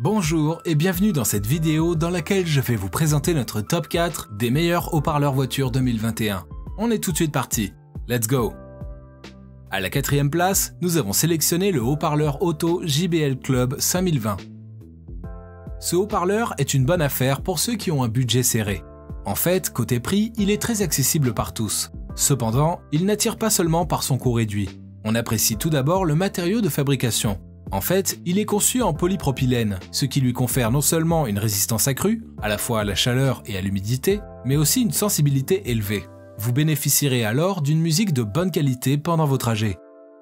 Bonjour et bienvenue dans cette vidéo dans laquelle je vais vous présenter notre top 4 des meilleurs haut-parleurs voitures 2021. On est tout de suite parti, let's go! À la 4e place, nous avons sélectionné le haut-parleur auto JBL Club 5020. Ce haut-parleur est une bonne affaire pour ceux qui ont un budget serré. En fait, côté prix, il est très accessible par tous. Cependant, il n'attire pas seulement par son coût réduit. On apprécie tout d'abord le matériau de fabrication. En fait, il est conçu en polypropylène, ce qui lui confère non seulement une résistance accrue, à la fois à la chaleur et à l'humidité, mais aussi une sensibilité élevée. Vous bénéficierez alors d'une musique de bonne qualité pendant vos trajets.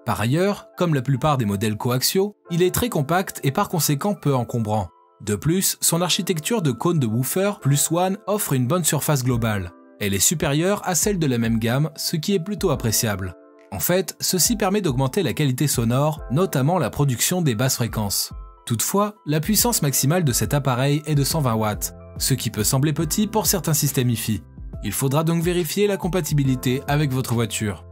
Par ailleurs, comme la plupart des modèles coaxiaux, il est très compact et par conséquent peu encombrant. De plus, son architecture de cône de woofer plus one offre une bonne surface globale. Elle est supérieure à celle de la même gamme, ce qui est plutôt appréciable. En fait, ceci permet d'augmenter la qualité sonore, notamment la production des basses fréquences. Toutefois, la puissance maximale de cet appareil est de 120 watts, ce qui peut sembler petit pour certains systèmes hi-fi. Il faudra donc vérifier la compatibilité avec votre voiture.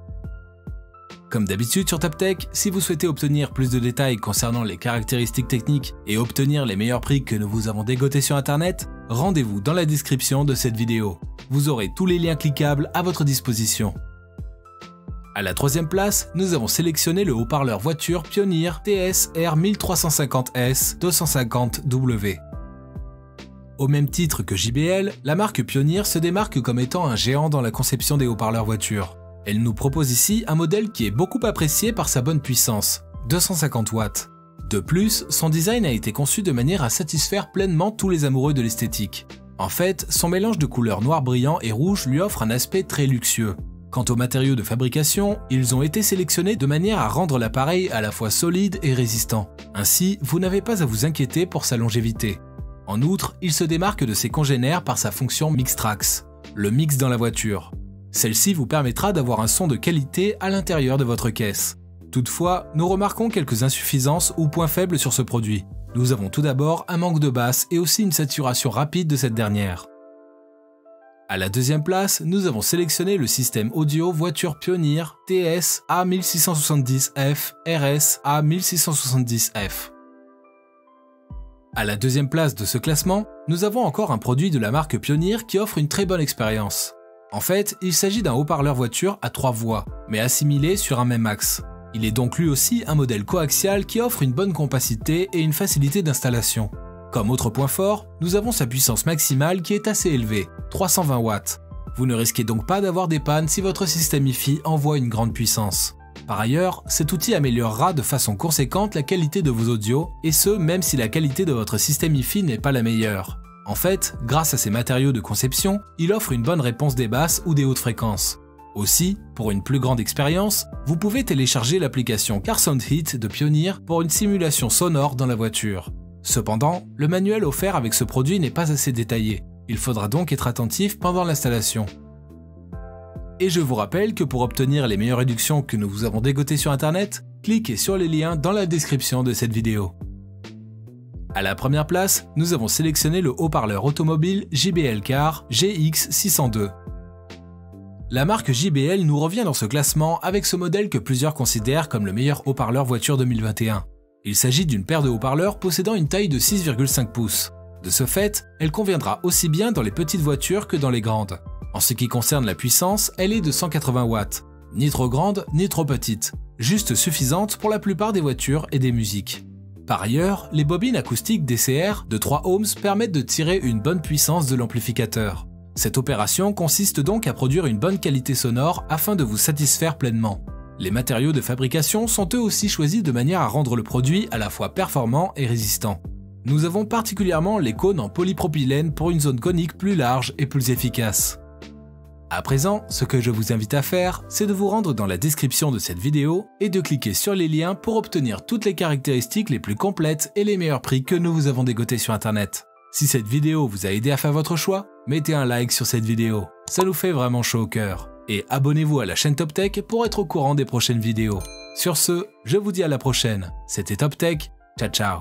Comme d'habitude sur TopTech, si vous souhaitez obtenir plus de détails concernant les caractéristiques techniques et obtenir les meilleurs prix que nous vous avons dégotés sur internet, rendez-vous dans la description de cette vidéo. Vous aurez tous les liens cliquables à votre disposition. À la 3e place, nous avons sélectionné le haut-parleur voiture Pioneer TS-R 1350S 250W. Au même titre que JBL, la marque Pioneer se démarque comme étant un géant dans la conception des haut-parleurs voitures. Elle nous propose ici un modèle qui est beaucoup apprécié par sa bonne puissance, 250 watts. De plus, son design a été conçu de manière à satisfaire pleinement tous les amoureux de l'esthétique. En fait, son mélange de couleurs noir brillant et rouge lui offre un aspect très luxueux. Quant aux matériaux de fabrication, ils ont été sélectionnés de manière à rendre l'appareil à la fois solide et résistant. Ainsi, vous n'avez pas à vous inquiéter pour sa longévité. En outre, il se démarque de ses congénères par sa fonction Mixtrax, le mix dans la voiture. Celle-ci vous permettra d'avoir un son de qualité à l'intérieur de votre caisse. Toutefois, nous remarquons quelques insuffisances ou points faibles sur ce produit. Nous avons tout d'abord un manque de basse et aussi une saturation rapide de cette dernière. À la 2e place, nous avons sélectionné le système audio voiture Pioneer TS A1670F RS A1670F. À la 2e place de ce classement, nous avons encore un produit de la marque Pioneer qui offre une très bonne expérience. En fait, il s'agit d'un haut-parleur voiture à 3 voix, mais assimilé sur un même axe. Il est donc lui aussi un modèle coaxial qui offre une bonne compacité et une facilité d'installation. Comme autre point fort, nous avons sa puissance maximale qui est assez élevée, 320 watts. Vous ne risquez donc pas d'avoir des pannes si votre système hi-fi envoie une grande puissance. Par ailleurs, cet outil améliorera de façon conséquente la qualité de vos audios, et ce même si la qualité de votre système hi-fi n'est pas la meilleure. En fait, grâce à ses matériaux de conception, il offre une bonne réponse des basses ou des hautes fréquences. Aussi, pour une plus grande expérience, vous pouvez télécharger l'application Car Sound Hit de Pioneer pour une simulation sonore dans la voiture. Cependant, le manuel offert avec ce produit n'est pas assez détaillé. Il faudra donc être attentif pendant l'installation. Et je vous rappelle que pour obtenir les meilleures réductions que nous vous avons dégotées sur internet, cliquez sur les liens dans la description de cette vidéo. À la 1re place, nous avons sélectionné le haut-parleur automobile JBL Car GX602. La marque JBL nous revient dans ce classement avec ce modèle que plusieurs considèrent comme le meilleur haut-parleur voiture 2021. Il s'agit d'une paire de haut-parleurs possédant une taille de 6,5 pouces. De ce fait, elle conviendra aussi bien dans les petites voitures que dans les grandes. En ce qui concerne la puissance, elle est de 180 watts. Ni trop grande, ni trop petite. Juste suffisante pour la plupart des voitures et des musiques. Par ailleurs, les bobines acoustiques DCR de 3 ohms permettent de tirer une bonne puissance de l'amplificateur. Cette opération consiste donc à produire une bonne qualité sonore afin de vous satisfaire pleinement. Les matériaux de fabrication sont eux aussi choisis de manière à rendre le produit à la fois performant et résistant. Nous avons particulièrement les cônes en polypropylène pour une zone conique plus large et plus efficace. À présent, ce que je vous invite à faire, c'est de vous rendre dans la description de cette vidéo et de cliquer sur les liens pour obtenir toutes les caractéristiques les plus complètes et les meilleurs prix que nous vous avons dégotés sur internet. Si cette vidéo vous a aidé à faire votre choix, mettez un like sur cette vidéo, ça nous fait vraiment chaud au cœur. Et abonnez-vous à la chaîne TopTech pour être au courant des prochaines vidéos. Sur ce, je vous dis à la prochaine. C'était TopTech, ciao ciao.